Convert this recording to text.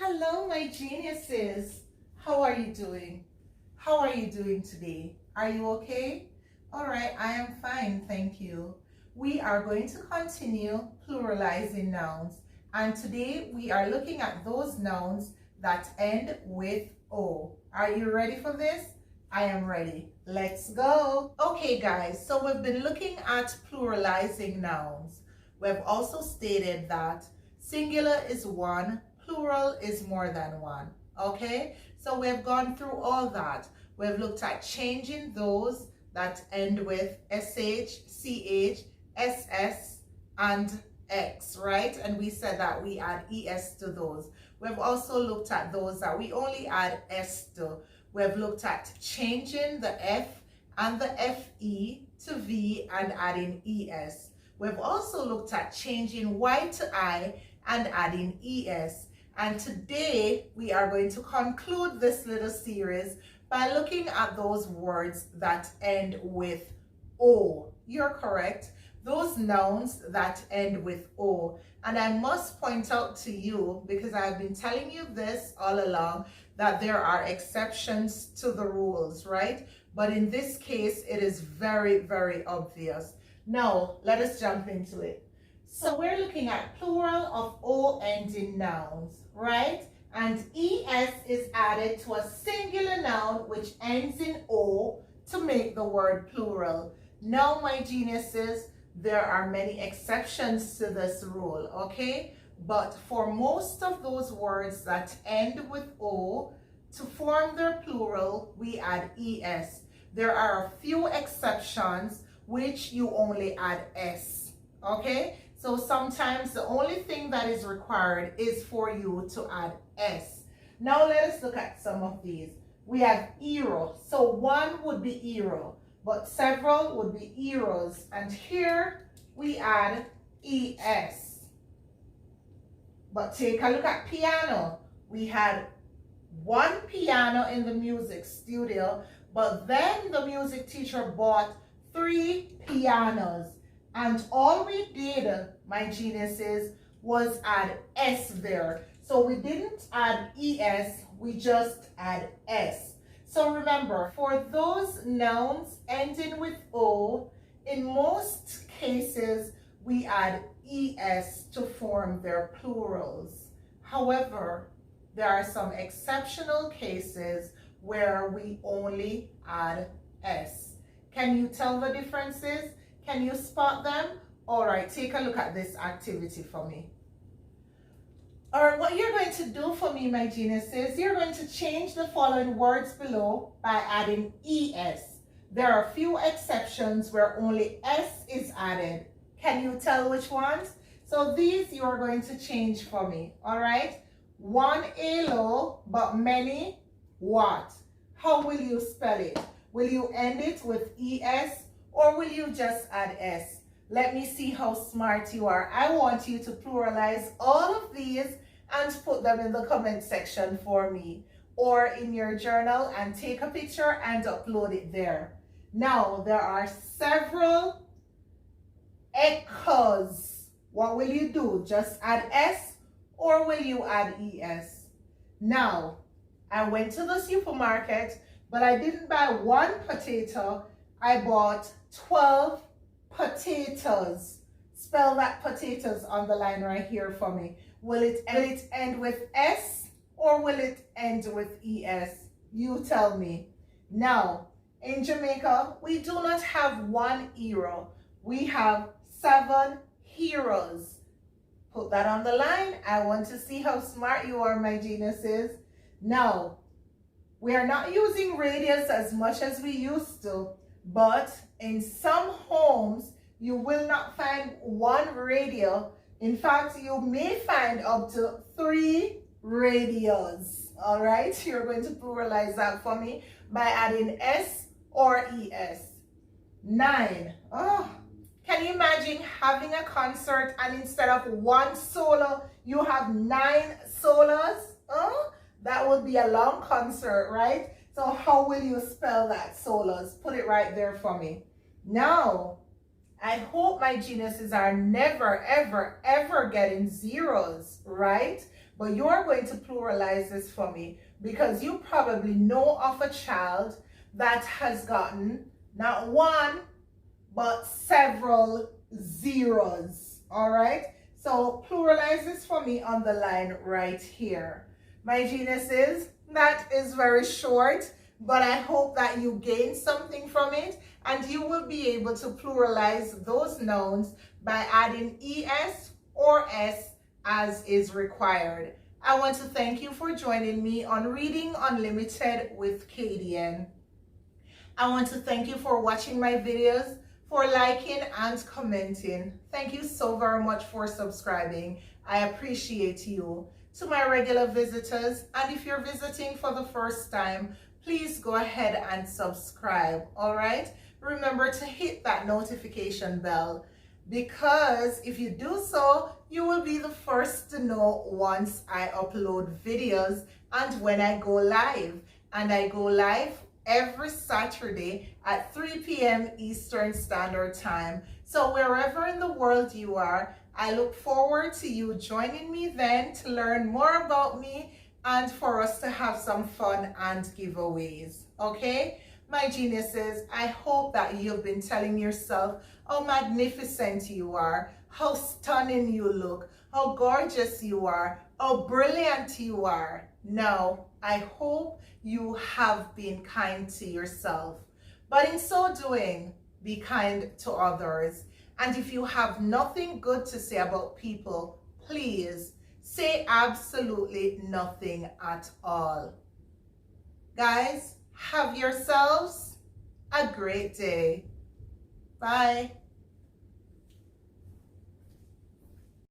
Hello, my geniuses. How are you doing? How are you doing today? Are you okay? All right, I am fine, thank you. We are going to continue pluralizing nouns, and today we are looking at those nouns that end with O. Are you ready for this? I am ready. Let's go. Okay, guys, so we've been looking at pluralizing nouns. We've also stated that singular is one, plural is more than one. Okay, so we've gone through all that. We've looked at changing those that end with SH, CH, SS, and X, right? And we said that we add ES to those. We've also looked at those that we only add S to. We've looked at changing the F and the FE to V and adding ES. We've also looked at changing Y to I and adding ES. And today we are going to conclude this little series by looking at those words that end with O. You're correct. Those nouns that end with O. And I must point out to you, because I've been telling you this all along, that there are exceptions to the rules, right? But in this case, it is very, very obvious. Now, let us jump into it. So we're looking at plural of O ending nouns, right? And ES is added to a singular noun which ends in O to make the word plural. Now, my geniuses, there are many exceptions to this rule, okay? But for most of those words that end with O, to form their plural, we add ES. There are a few exceptions which you only add S, okay? So sometimes the only thing that is required is for you to add S. Now let us look at some of these. We have eero. So one would be eero, but several would be eros. And here we add ES. But take a look at piano. We had one piano in the music studio, but then the music teacher bought 3 pianos. And all we did, my geniuses, was add S there. So we didn't add ES, we just add S. So remember, for those nouns ending with O, in most cases, we add ES to form their plurals. However, there are some exceptional cases where we only add S. Can you tell the differences? Can you spot them? All right, take a look at this activity for me. All right, what you're going to do for me, my geniuses, you're going to change the following words below by adding ES. There are a few exceptions where only S is added. Can you tell which ones? So these you are going to change for me, all right? One alo, but many what? How will you spell it? Will you end it with ES? Or will you just add S? Let me see how smart you are. I want you to pluralize all of these and put them in the comment section for me, or in your journal, and take a picture and upload it there. Now, there are several echoes. What will you do? Just add S, or will you add ES? Now, I went to the supermarket, but I didn't buy one potato. I bought 12 potatoes. Spell that potatoes on the line right here for me. Will it end with S or will it end with ES? You tell me. Now, in Jamaica, we do not have one hero. We have 7 heroes. Put that on the line. I want to see how smart you are, my geniuses. Now, we are not using radios as much as we used to. But in some homes, you will not find one radio. In fact, you may find up to 3 radios. All right, you're going to pluralize that for me by adding S or ES. 9. Oh, can you imagine having a concert and instead of 1 solo, you have 9 solos? Oh, that would be a long concert, right? So how will you spell that, solos? Put it right there for me. Now, I hope my geniuses are never, ever, ever getting zeros, right? but you're going to pluralize this for me because you probably know of a child that has gotten not one, but several zeros. All right, so pluralize this for me on the line right here. My geniuses, that is very short, but I hope that you gain something from it, and you will be able to pluralize those nouns by adding es or s as is required. I want to thank you for joining me on Reading Unlimited with Kadian. I want to thank you for watching my videos, for liking and commenting. Thank you so very much for subscribing. I appreciate you. To my regular visitors, and if you're visiting for the first time, please go ahead and subscribe, all right? Remember to hit that notification bell, because if you do so, you will be the first to know once I upload videos and when I go live. And I go live every Saturday at 3 p.m. Eastern Standard Time. So wherever in the world you are, I look forward to you joining me then to learn more about me and for us to have some fun and giveaways. Okay? My geniuses, I hope that you've been telling yourself how magnificent you are, how stunning you look, how gorgeous you are, how brilliant you are. Now, I hope you have been kind to yourself. But in so doing, be kind to others. And if you have nothing good to say about people, please say absolutely nothing at all. Guys, have yourselves a great day. Bye.